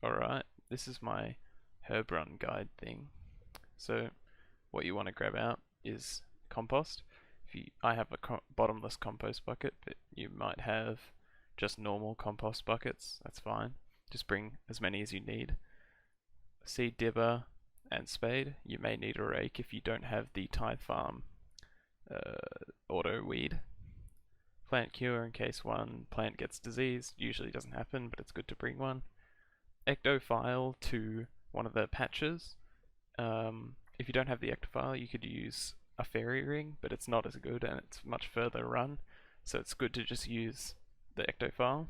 Alright, this is my herb run guide thing. So what you want to grab out is compost. I have a bottomless compost bucket, but you might have just normal compost buckets. That's fine. Just bring as many as you need. Seed dibber and spade. You may need a rake if you don't have the Tithe Farm auto weed. Plant cure in case one plant gets diseased. Usually doesn't happen, but it's good to bring one. Ectophile to one of the patches. If you don't have the ectophile, you could use a fairy ring, but it's not as good and it's much further run, so it's good to just use the ectophile.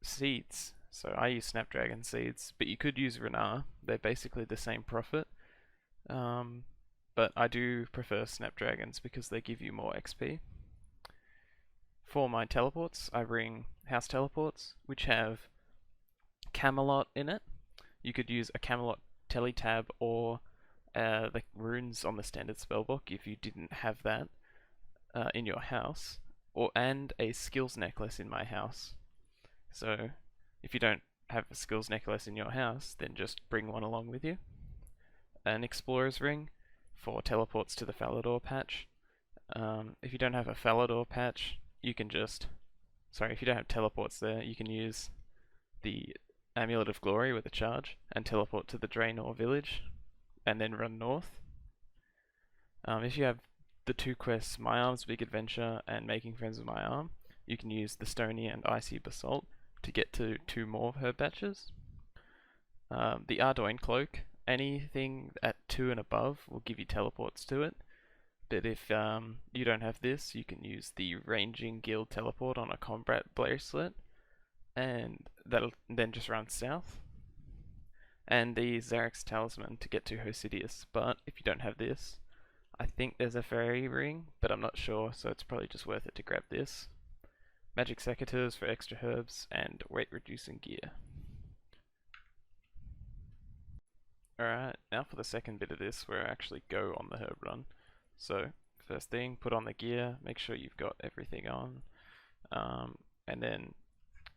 Seeds. So I use snapdragon seeds, but you could use Renar. They're basically the same profit. But I do prefer snapdragons because they give you more XP. For my teleports, I bring house teleports, which have Camelot in it. You could use a Camelot teletab or the runes on the standard spellbook if you didn't have that in your house, and a skills necklace in my house. So if you don't have a skills necklace in your house, then just bring one along with you. An explorer's ring for teleports to the Falador patch. If you don't have a Falador patch, you can if you don't have teleports there, you can use the Amulet of Glory with a charge and teleport to the Draenor village and then run north. If you have the two quests, My Arm's Big Adventure and Making Friends with My Arm, you can use the Stony and Icy Basalt to get to 2 more herb patches. The Ardoin Cloak, anything at 2 and above will give you teleports to it, but if you don't have this, you can use the Ranging Guild teleport on a combat bracelet, and that'll then just run south. And the Zarek's Talisman to get to Hosidius, but if you don't have this, I think there's a fairy ring, but I'm not sure, so it's probably just worth it to grab this. Magic secateurs for extra herbs, and weight reducing gear. Alright, now for the second bit of this, where I actually go on the herb run. So, first thing, put on the gear, make sure you've got everything on, and then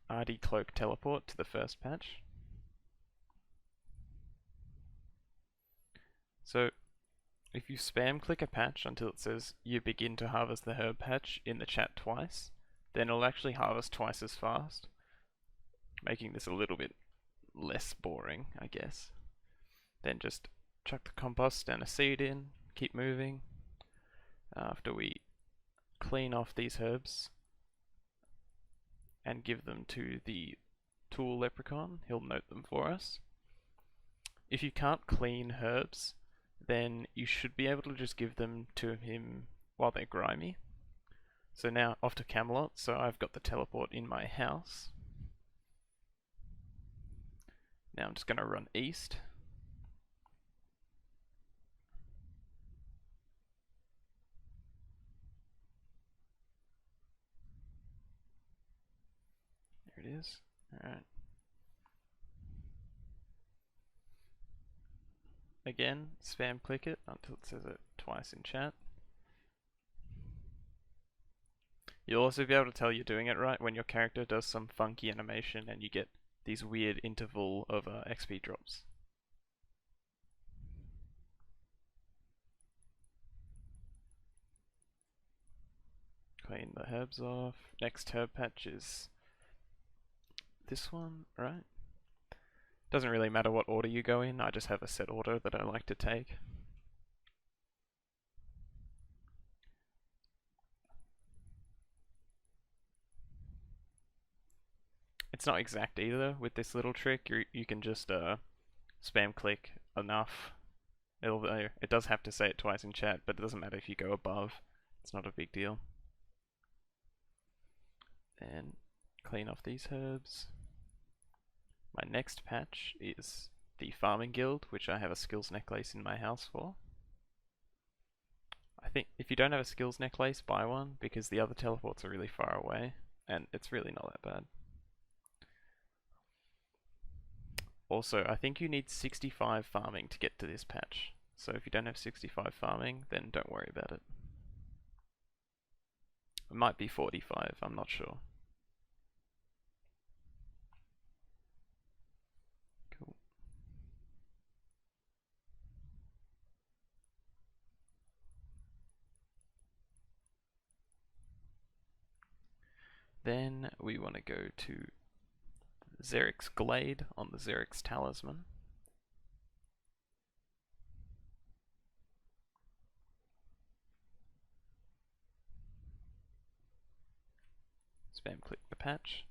RD Cloak teleport to the first patch. So, if you spam click a patch until it says you begin to harvest the herb patch in the chat twice, then it'll actually harvest twice as fast, making this a little bit less boring, I guess. Then just chuck the compost and a seed in, keep moving. After we clean off these herbs and give them to the tool leprechaun, he'll note them for us. If you can't clean herbs, then you should be able to just give them to him while they're grimy. So now off to Camelot, so I've got the teleport in my house. Now I'm just going to run east. There it is. Alright. Again, spam click it until it says it twice in chat. You'll also be able to tell you're doing it right when your character does some funky animation and you get these weird interval of XP drops. Clean the herbs off. Next herb patch is this one, right? Doesn't really matter what order you go in, I just have a set order that I like to take. It's not exact either with this little trick. You can just spam click enough. It does have to say it twice in chat, but it doesn't matter if you go above. It's not a big deal. And clean off these herbs. My next patch is the Farming Guild, which I have a skills necklace in my house for. I think if you don't have a skills necklace, buy one, because the other teleports are really far away, and it's really not that bad. Also, I think you need 65 farming to get to this patch, so if you don't have 65 farming, then don't worry about it. It might be 45, I'm not sure. Then we want to go to Xeric's Glade on the Xeric's Talisman. Spam click the patch.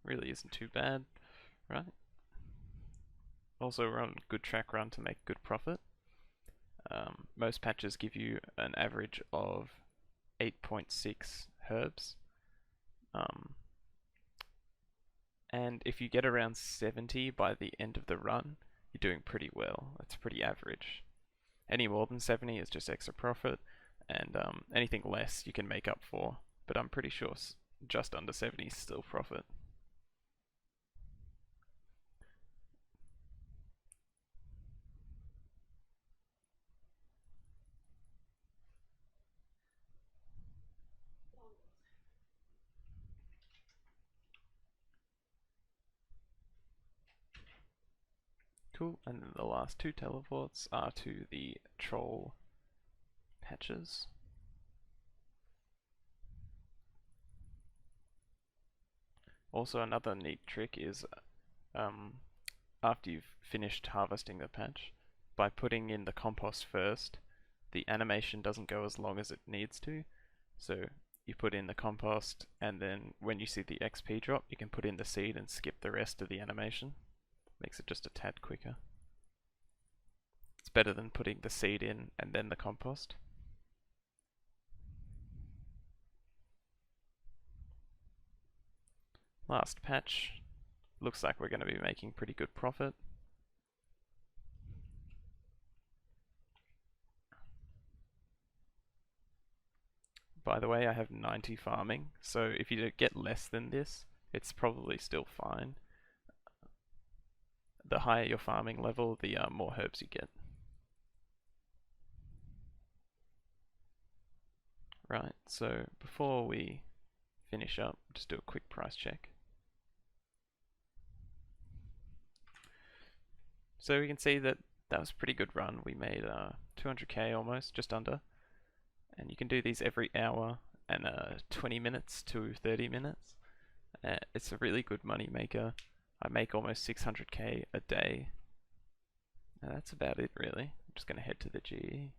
Really isn't too bad, right? Also we're on good track run to make good profit. Most patches give you an average of 8.6 herbs. And if you get around 70 by the end of the run, you're doing pretty well. That's pretty average. Any more than 70 is just extra profit, and anything less you can make up for, but I'm pretty sure just under 70 is still profit. Cool, and then the last two teleports are to the troll patches. Also, another neat trick is after you've finished harvesting the patch, by putting in the compost first, the animation doesn't go as long as it needs to. So you put in the compost, and then when you see the XP drop, you can put in the seed and skip the rest of the animation. Makes it just a tad quicker. It's better than putting the seed in and then the compost. Last patch. Looks like we're going to be making pretty good profit. By the way, I have 90 farming, so if you get less than this, it's probably still fine. The higher your farming level, the more herbs you get. Right, so before we finish up, just do a quick price check. So we can see that that was a pretty good run. We made 200k almost, just under. And you can do these every hour and 20 minutes to 30 minutes. It's a really good money maker. I make almost 600k a day. And that's about it really. I'm just going to head to the GE.